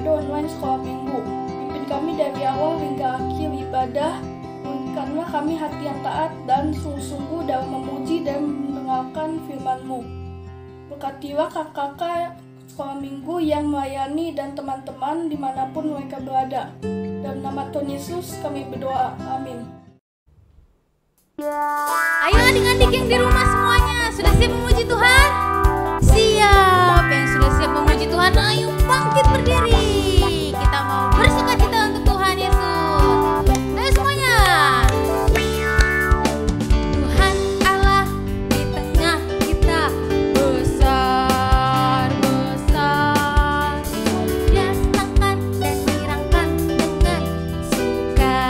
metode online sekolah minggu. Pimpin kami dari awal hingga akhir ibadah. Berikanlah kami hati yang taat dan sungguh-sungguh dalam memuji dan mendengarkan firman-Mu. Berkatilah kakak-kakak sekolah minggu yang melayani dan teman-teman dimanapun mereka berada. Dalam nama Tuhan Yesus kami berdoa. Amin. Ayo adik-adik yang di rumah semuanya, sudah siap memuji Tuhan? Siap. Yang sudah siap memuji Tuhan, ayo bangkit berdiri. Kita mau bersukacita untuk Tuhan Yesus. Ayo semuanya. Tuhan Allah di tengah kita, besar, besar. Dia senangkan dan menyenangkan dengan sukacita.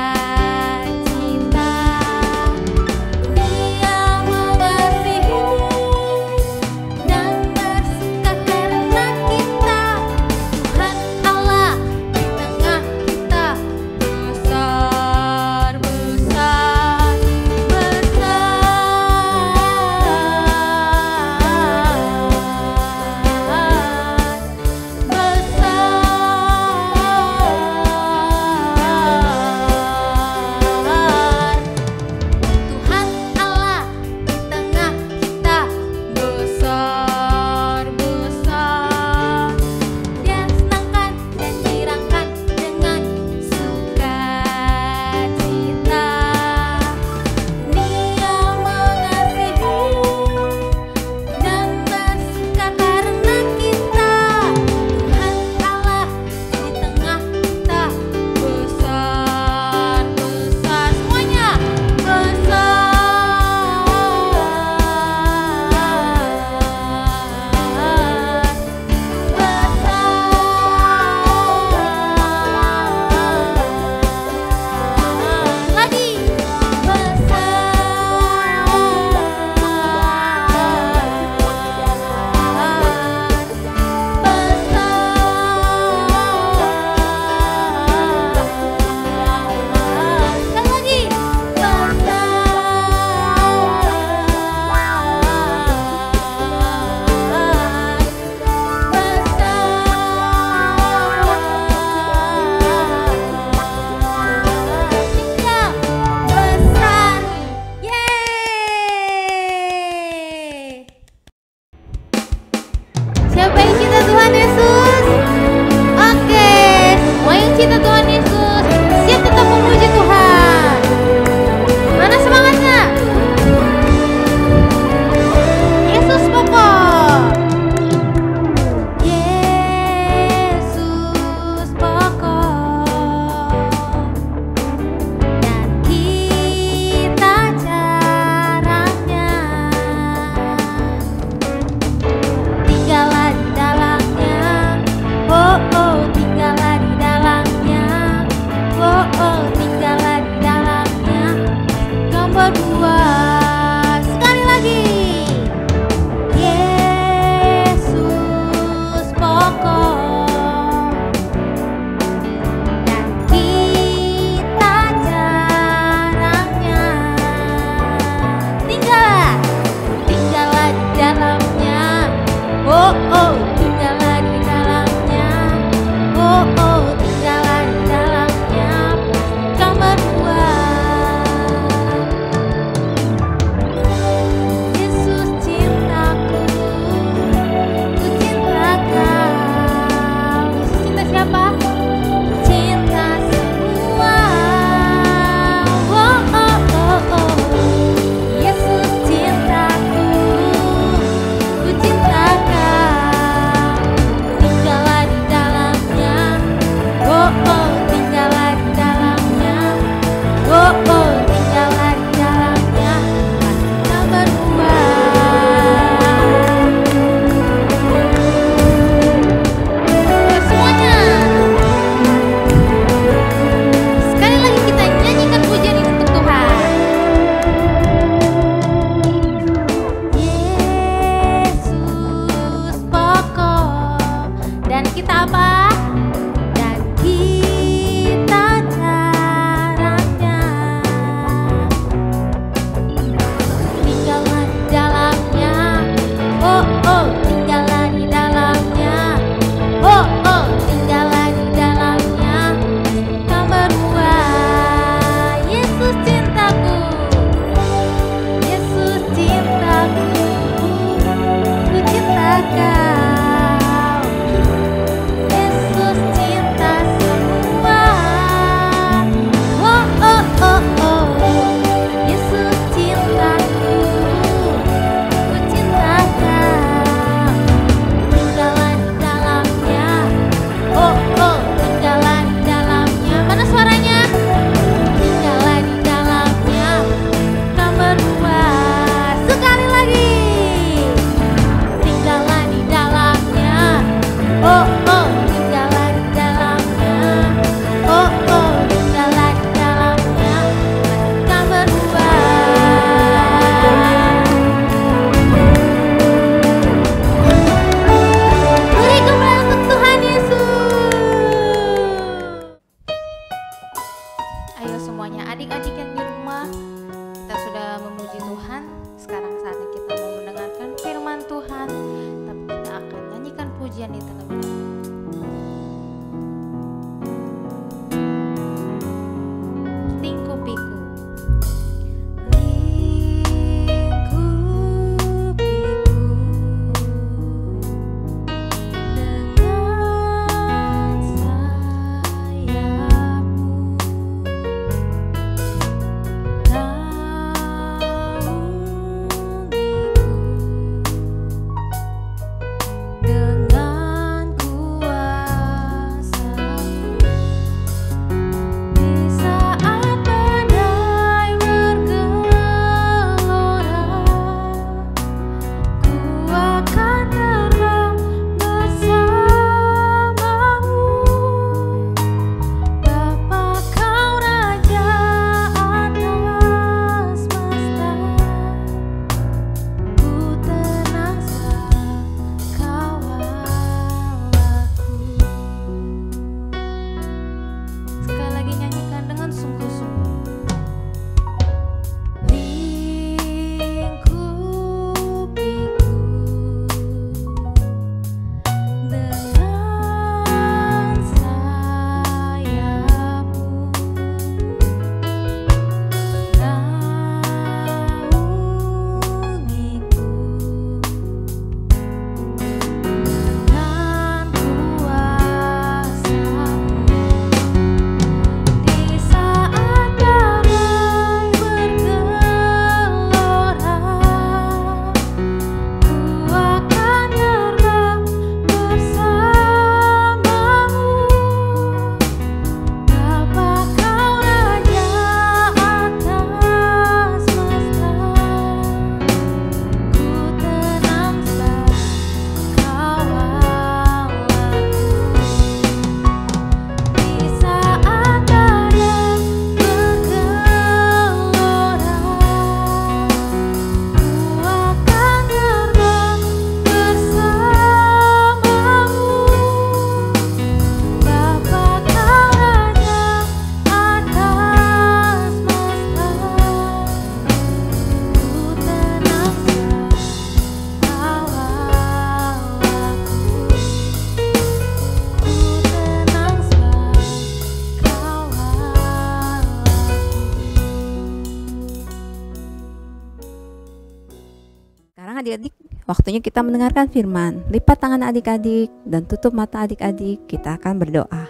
Sekarang adik-adik, waktunya kita mendengarkan firman. Lipat tangan adik-adik dan tutup mata adik-adik. Kita akan berdoa.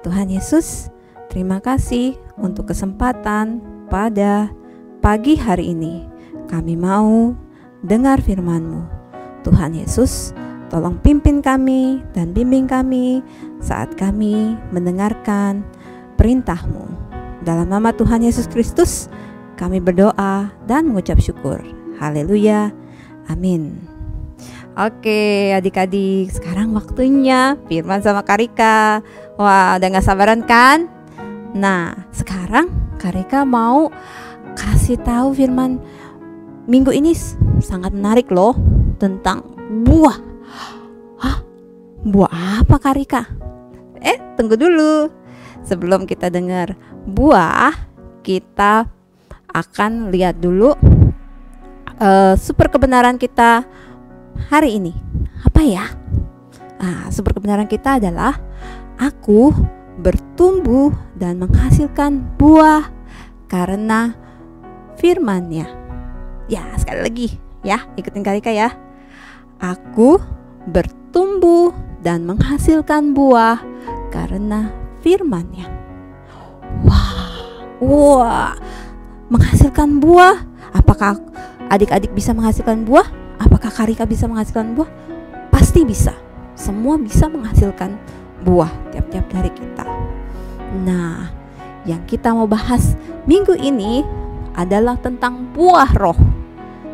Tuhan Yesus, terima kasih untuk kesempatan pada pagi hari ini. Kami mau dengar firman-Mu. Tuhan Yesus, tolong pimpin kami dan bimbing kami saat kami mendengarkan perintah-Mu. Dalam nama Tuhan Yesus Kristus, kami berdoa dan mengucap syukur. Haleluya. Amin. Oke adik-adik, sekarang waktunya Firman sama Karika. Wah, udah gak sabaran kan? Nah, sekarang Karika mau kasih tahu firman minggu ini sangat menarik loh, tentang buah. Hah? Buah apa Karika? Tunggu dulu. Sebelum kita dengar buah, kita akan lihat dulu super kebenaran kita hari ini. Apa ya? Super kebenaran kita adalah aku bertumbuh dan menghasilkan buah karena firman-Nya. Ya, sekali lagi ya, ikutin Karika ya. Aku bertumbuh dan menghasilkan buah karena firman-Nya. Wah, menghasilkan buah. Apakah adik-adik bisa menghasilkan buah? Apakah Karika bisa menghasilkan buah? Pasti bisa. Semua bisa menghasilkan buah tiap-tiap dari kita. Nah, yang kita mau bahas minggu ini adalah tentang buah roh.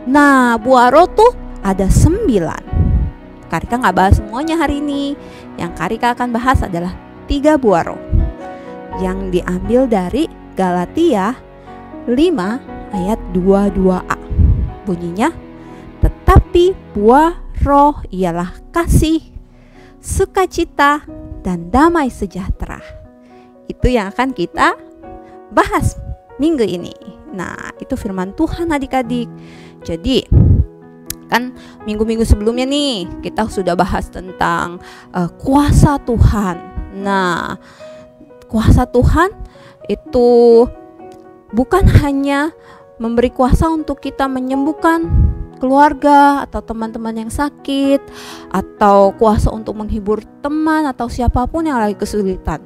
Nah, buah roh tuh ada 9. Karika gak bahas semuanya hari ini. Yang Karika akan bahas adalah 3 buah roh yang diambil dari Galatia 5 ayat 22a. Bunyinya, tetapi buah roh ialah kasih, sukacita, dan damai sejahtera. Itu yang akan kita bahas minggu ini. Nah, itu firman Tuhan adik-adik. Jadi kan minggu-minggu sebelumnya nih kita sudah bahas tentang kuasa Tuhan. Nah, kuasa Tuhan itu bukan hanya memberi kuasa untuk kita menyembuhkan keluarga atau teman-teman yang sakit, atau kuasa untuk menghibur teman atau siapapun yang lagi kesulitan.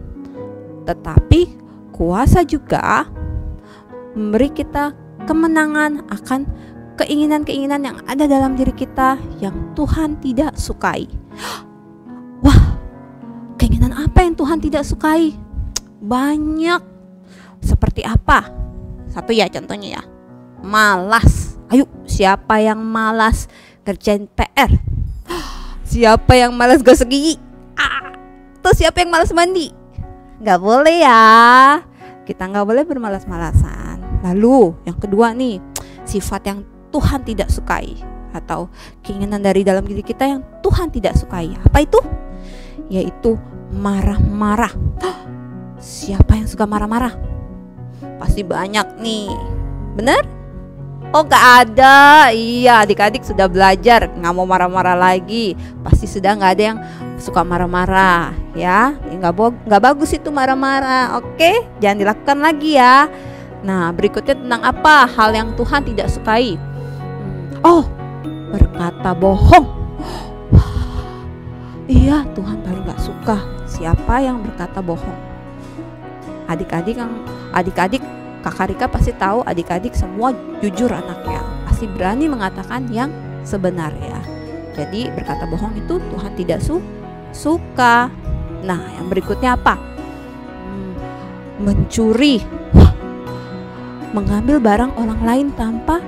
Tetapi kuasa juga memberi kita kemenangan akan keinginan-keinginan yang ada dalam diri kita yang Tuhan tidak sukai. Wah, keinginan apa yang Tuhan tidak sukai? Banyak. Seperti apa? Satu ya, contohnya ya, malas. Ayo, siapa yang malas kerjain PR? Siapa yang malas gosok gigi? Tuh siapa yang malas mandi? Gak boleh ya. Kita gak boleh bermalas-malasan. Lalu yang kedua nih, sifat yang Tuhan tidak sukai atau keinginan dari dalam diri kita yang Tuhan tidak sukai. Apa itu? Yaitu marah-marah. Siapa yang suka marah-marah? Pasti banyak nih. Bener? Oh, gak ada. Iya, adik-adik sudah belajar gak mau marah-marah lagi. Pasti sudah gak ada yang suka marah-marah ya. Gak bagus itu marah-marah. Oke, jangan dilakukan lagi ya. Nah, berikutnya tentang apa hal yang Tuhan tidak sukai? Berkata bohong. Iya, Tuhan paling gak suka siapa yang berkata bohong. Adik-adik Kak Karika pasti tahu, adik-adik semua jujur anaknya, pasti berani mengatakan yang sebenarnya. Jadi berkata bohong itu Tuhan tidak suka. Nah, yang berikutnya apa? Mencuri. Mengambil barang orang lain tanpa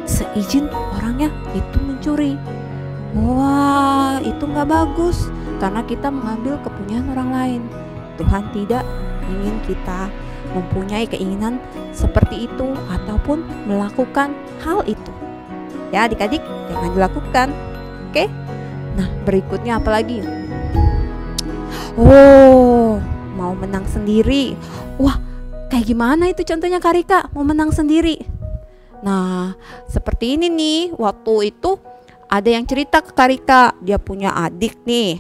seizin orangnya, itu mencuri. Wah, itu gak bagus, karena kita mengambil kepunyaan orang lain. Tuhan tidak ingin kita mempunyai keinginan seperti itu ataupun melakukan hal itu. Ya adik-adik, jangan dilakukan. Oke? Nah, berikutnya apa lagi? Mau menang sendiri. Wah, kayak gimana itu contohnya Karika mau menang sendiri? Nah, seperti ini nih, waktu itu ada yang cerita ke Karika, dia punya adik nih.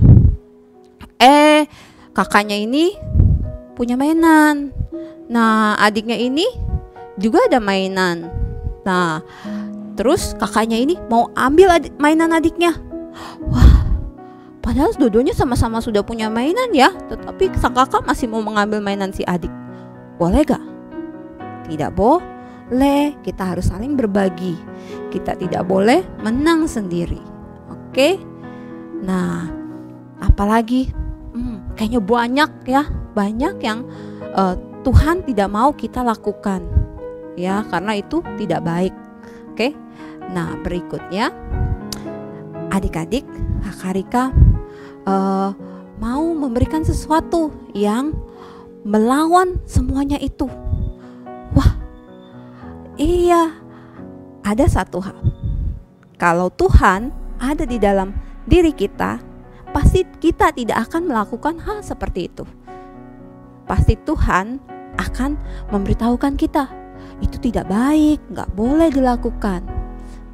Kakaknya ini punya mainan. Nah, adiknya ini juga ada mainan. Nah, Terus kakaknya ini mau ambil mainan adiknya. Wah, padahal dua-duanya sama-sama sudah punya mainan ya, tetapi sang kakak masih mau mengambil mainan si adik. Boleh gak? Tidak boleh, kita harus saling berbagi. Kita tidak boleh menang sendiri. Oke? Nah, apalagi kayaknya banyak yang Tuhan tidak mau kita lakukan. Ya, karena itu tidak baik. Oke? Nah, berikutnya adik-adik, Kakak Rika mau memberikan sesuatu yang melawan semuanya itu. Wah, iya, ada satu hal. Kalau Tuhan ada di dalam diri kita, pasti kita tidak akan melakukan hal seperti itu. Pasti Tuhan akan memberitahukan kita, itu tidak baik, gak boleh dilakukan.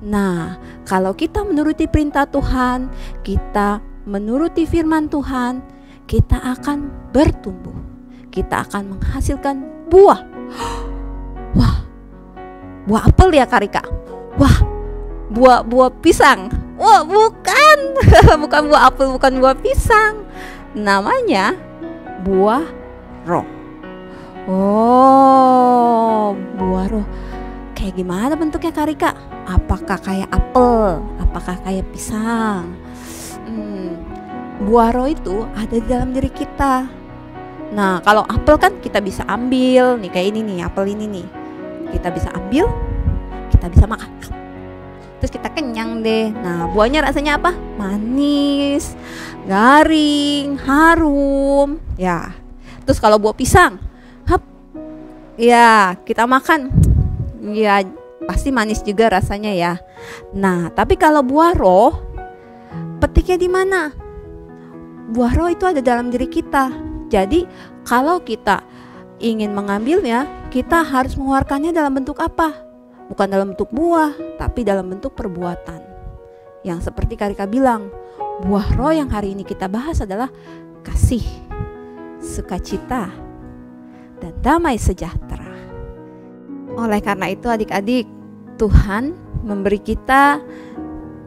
Nah, kalau kita menuruti perintah Tuhan, kita menuruti firman Tuhan, kita akan bertumbuh. Kita akan menghasilkan buah. Wah, buah apel ya Kak Rika? Wah, buah pisang. Wah, bukan. Bukan buah apel, bukan buah pisang. Namanya buah roh. Oh, buah roh. Kayak gimana bentuknya Kak Rika? Apakah kayak apel? Apakah kayak pisang? Buah roh itu ada di dalam diri kita. Nah, kalau apel kan kita bisa ambil nih, kayak ini nih, apel ini nih. Kita bisa ambil, kita bisa makan. Terus kita kenyang deh. Nah, buahnya rasanya apa? Manis, garing, harum. Ya. Terus kalau buah pisang, ya kita makan. Ya, pasti manis juga rasanya ya. Nah, tapi kalau buah roh, petiknya di mana? Buah roh itu ada dalam diri kita. Jadi, kalau kita ingin mengambilnya, kita harus mengeluarkannya dalam bentuk apa? Bukan dalam bentuk buah, tapi dalam bentuk perbuatan. Yang seperti Kak Rika bilang, buah roh yang hari ini kita bahas adalah kasih, sukacita, dan damai sejahtera. Oleh karena itu adik-adik, Tuhan memberi kita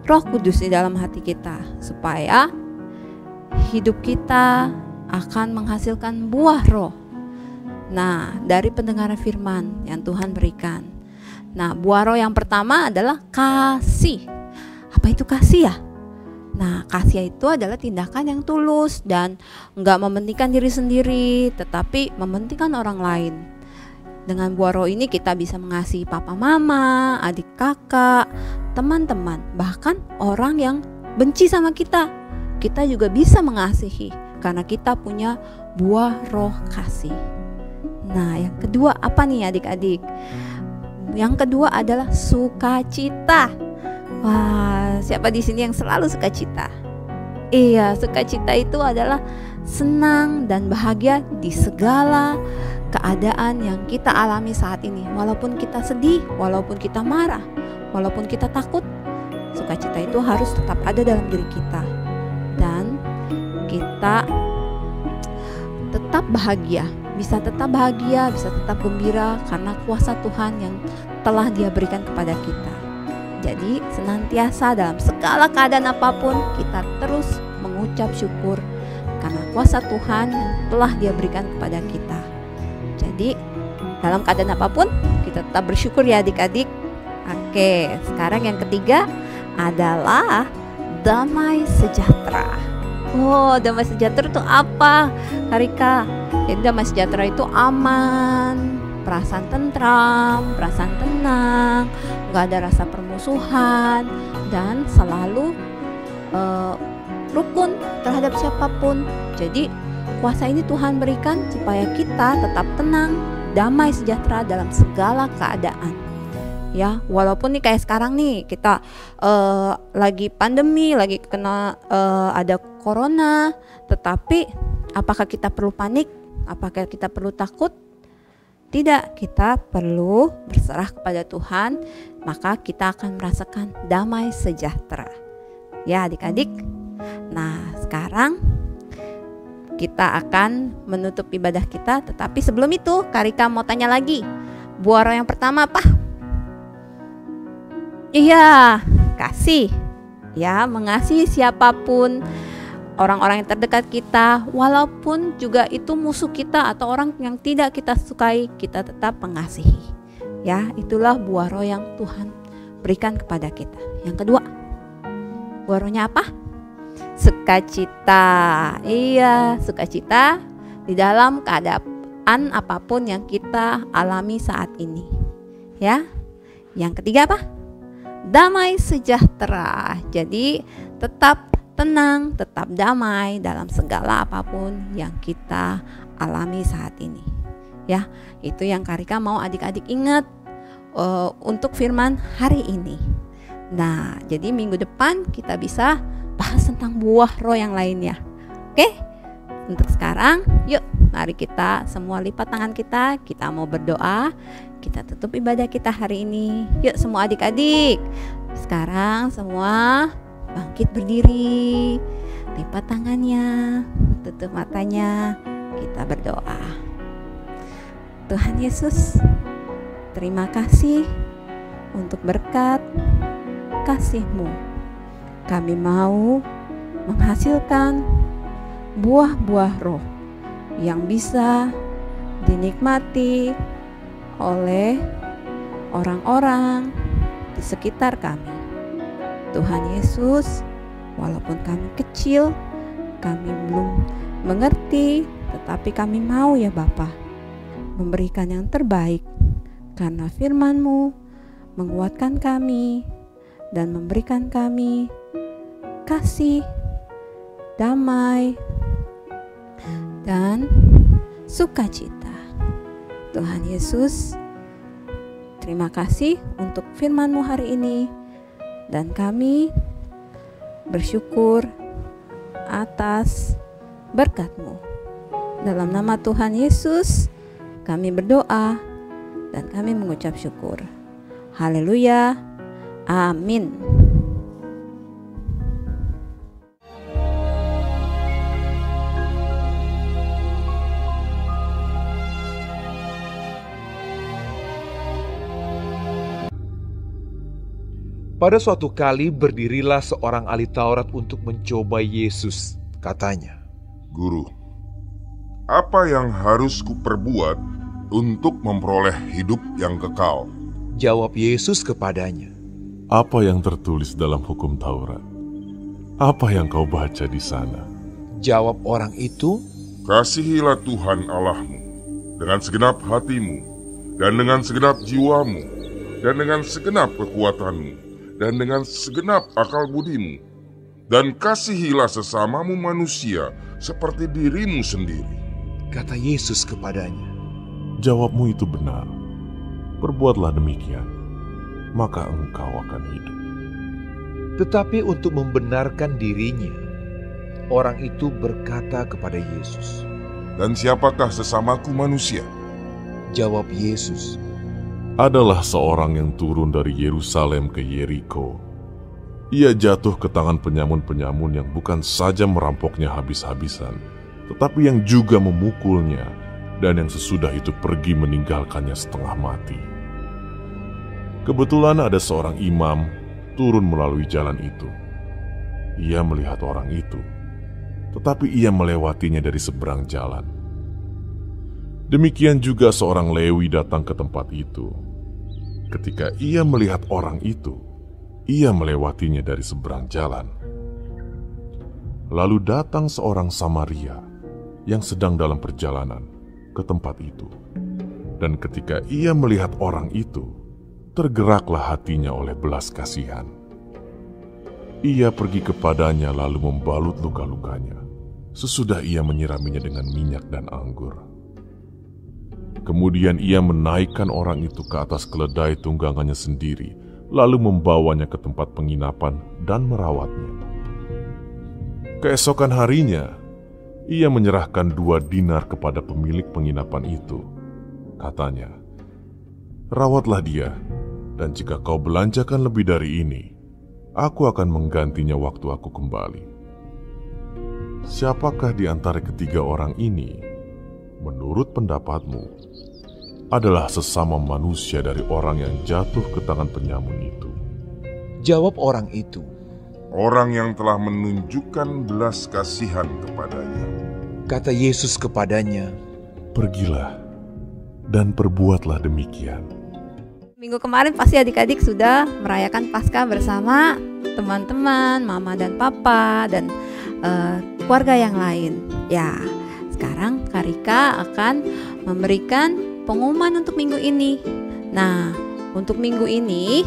Roh Kudus di dalam hati kita, supaya hidup kita akan menghasilkan buah roh. Nah, dari pendengaran firman yang Tuhan berikan. Nah, buah roh yang pertama adalah kasih. Apa itu kasih ya? Nah, kasih itu adalah tindakan yang tulus dan enggak mementingkan diri sendiri, tetapi mementingkan orang lain. Dengan buah roh ini kita bisa mengasihi papa mama, adik kakak, teman-teman, bahkan orang yang benci sama kita. Kita juga bisa mengasihi karena kita punya buah roh kasih. Nah, yang kedua apa nih adik-adik? Yang kedua adalah sukacita. Wah, siapa di sini yang selalu sukacita? Iya, sukacita itu adalah senang dan bahagia di segala keadaan yang kita alami saat ini. Walaupun kita sedih, walaupun kita marah, walaupun kita takut, sukacita itu harus tetap ada dalam diri kita. Dan kita tetap bahagia, bisa tetap gembira karena kuasa Tuhan yang telah Dia berikan kepada kita. Jadi senantiasa dalam segala keadaan apapun kita terus mengucap syukur karena kuasa Tuhan yang telah Dia berikan kepada kita. Jadi dalam keadaan apapun kita tetap bersyukur ya adik-adik. Oke, sekarang yang ketiga adalah damai sejahtera. Oh, damai sejahtera itu apa, Karika? Jadi damai sejahtera itu aman, perasaan tentram, perasaan tenang, gak ada rasa permusuhan, dan selalu rukun terhadap siapapun. Jadi kuasa ini Tuhan berikan supaya kita tetap tenang, damai sejahtera dalam segala keadaan. Ya, walaupun nih kayak sekarang nih kita lagi pandemi, lagi kena ada corona, tetapi apakah kita perlu panik? Apakah kita perlu takut? Tidak, kita perlu berserah kepada Tuhan, maka kita akan merasakan damai sejahtera. Ya adik-adik. Nah, sekarang kita akan menutup ibadah kita, tetapi sebelum itu Karika mau tanya lagi. Buah roh yang pertama apa? Iya, kasih. Ya, mengasihi siapapun, orang-orang yang terdekat kita, walaupun juga itu musuh kita atau orang yang tidak kita sukai, kita tetap mengasihi. Ya, itulah buah roh yang Tuhan berikan kepada kita. Yang kedua, buah rohnya apa? Sukacita. Iya, sukacita di dalam keadaan apapun yang kita alami saat ini. Ya. Yang ketiga apa? Damai sejahtera. Jadi tetap tenang, tetap damai dalam segala apapun yang kita alami saat ini. Ya, itu yang Karika mau adik-adik ingat untuk firman hari ini. Nah, jadi minggu depan kita bisa bahas tentang buah roh yang lainnya. Oke? Untuk sekarang, yuk mari kita semua lipat tangan kita mau berdoa. Kita tutup ibadah kita hari ini. Yuk semua adik-adik. Sekarang semua bangkit berdiri, lipat tangannya, tutup matanya, kita berdoa. Tuhan Yesus, terima kasih untuk berkat kasih-Mu. Kami mau menghasilkan buah-buah roh yang bisa dinikmati oleh orang-orang di sekitar kami. Tuhan Yesus, walaupun kami kecil, kami belum mengerti, tetapi kami mau ya Bapa memberikan yang terbaik, karena firman-Mu menguatkan kami dan memberikan kami kasih, damai, dan sukacita. Tuhan Yesus, terima kasih untuk firman-Mu hari ini, dan kami bersyukur atas berkat-Mu. Dalam nama Tuhan Yesus kami berdoa dan kami mengucap syukur. Haleluya. Amin. Pada suatu kali berdirilah seorang ahli Taurat untuk mencoba Yesus. Katanya, Guru, apa yang harus kuperbuat untuk memperoleh hidup yang kekal? Jawab Yesus kepadanya, Apa yang tertulis dalam hukum Taurat? Apa yang kau baca di sana? Jawab orang itu, Kasihilah Tuhan Allahmu dengan segenap hatimu, dan dengan segenap jiwamu, dan dengan segenap kekuatanmu, dan dengan segenap akal budimu, dan kasihilah sesamamu manusia seperti dirimu sendiri. Kata Yesus kepadanya, Jawabmu itu benar. Perbuatlah demikian, maka engkau akan hidup. Tetapi untuk membenarkan dirinya, orang itu berkata kepada Yesus, Dan siapakah sesamaku manusia? Jawab Yesus, Adalah seorang yang turun dari Yerusalem ke Yeriko. Ia jatuh ke tangan penyamun-penyamun yang bukan saja merampoknya habis-habisan, tetapi yang juga memukulnya, dan yang sesudah itu pergi meninggalkannya setengah mati. Kebetulan ada seorang imam turun melalui jalan itu. Ia melihat orang itu, tetapi ia melewatinya dari seberang jalan. Demikian juga seorang Lewi datang ke tempat itu. Ketika ia melihat orang itu, ia melewatinya dari seberang jalan. Lalu datang seorang Samaria yang sedang dalam perjalanan ke tempat itu. Dan ketika ia melihat orang itu, tergeraklah hatinya oleh belas kasihan. Ia pergi kepadanya lalu membalut luka-lukanya. Sesudah ia menyiraminya dengan minyak dan anggur. Kemudian ia menaikkan orang itu ke atas keledai tunggangannya sendiri, lalu membawanya ke tempat penginapan dan merawatnya. Keesokan harinya, ia menyerahkan 2 dinar kepada pemilik penginapan itu. Katanya, Rawatlah dia, dan jika kau belanjakan lebih dari ini, aku akan menggantinya waktu aku kembali. Siapakah di antara ketiga orang ini, menurut pendapatmu, adalah sesama manusia dari orang yang jatuh ke tangan penyamun itu? Jawab orang itu, orang yang telah menunjukkan belas kasihan kepadanya. kata Yesus kepadanya, Pergilah dan perbuatlah demikian. Minggu kemarin pasti adik-adik sudah merayakan Paskah bersama teman-teman, mama dan papa, dan keluarga yang lain. Ya, sekarang Kak Rika akan memberikan pengumuman untuk minggu ini. Nah, untuk minggu ini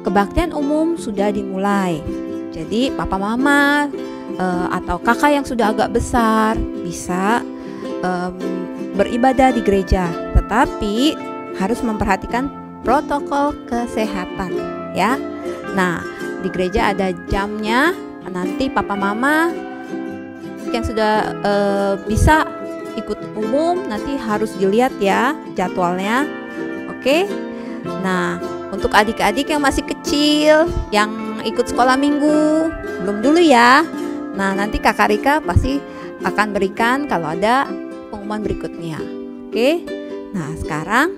kebaktian umum sudah dimulai. Jadi papa mama atau kakak yang sudah agak besar bisa beribadah di gereja, tetapi harus memperhatikan protokol kesehatan ya. Nah, di gereja ada jamnya. Nanti papa mama yang sudah bisa ikut umum nanti harus dilihat ya jadwalnya. Oke. Nah, untuk adik-adik yang masih kecil yang ikut sekolah minggu belum dulu ya. Nah, nanti Kakak Rika pasti akan berikan kalau ada pengumuman berikutnya. Oke. Nah, sekarang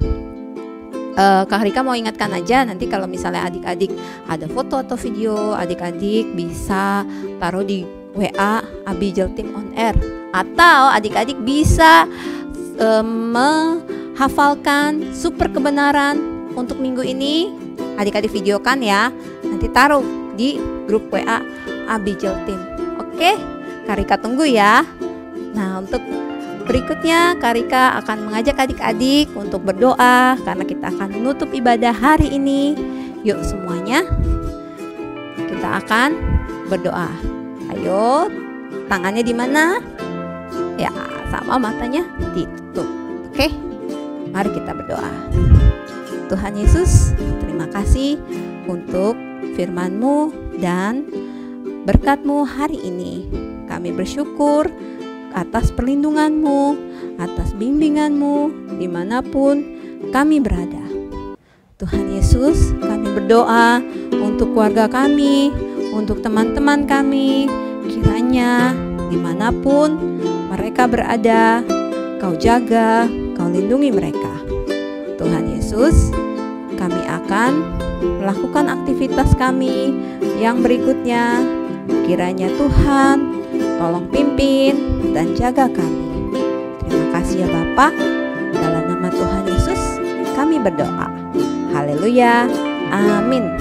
Kak Rika mau ingatkan aja, nanti kalau misalnya adik-adik ada foto atau video, adik-adik bisa taruh di WA Abijel Team on Air, atau adik-adik bisa menghafalkan super kebenaran untuk minggu ini. Adik-adik videokan ya, nanti taruh di grup WA Abijel Team. Oke, Kak Rika tunggu ya. Nah, untuk berikutnya Kak Rika akan mengajak adik-adik untuk berdoa karena kita akan menutup ibadah hari ini. Yuk semuanya, kita akan berdoa. Ayo, tangannya di mana? Ya, sama matanya ditutup. Oke, mari kita berdoa. Tuhan Yesus, terima kasih untuk firman-Mu dan berkat-Mu hari ini. Kami bersyukur atas perlindungan-Mu, atas bimbingan-Mu dimanapun kami berada. Tuhan Yesus, kami berdoa untuk keluarga kami, untuk teman-teman kami, kiranya dimanapun mereka berada, Kau jaga, Kau lindungi mereka. Tuhan Yesus, kami akan melakukan aktivitas kami yang berikutnya. Kiranya Tuhan tolong pimpin dan jaga kami. Terima kasih ya Bapa. Dalam nama Tuhan Yesus kami berdoa. Haleluya. Amin.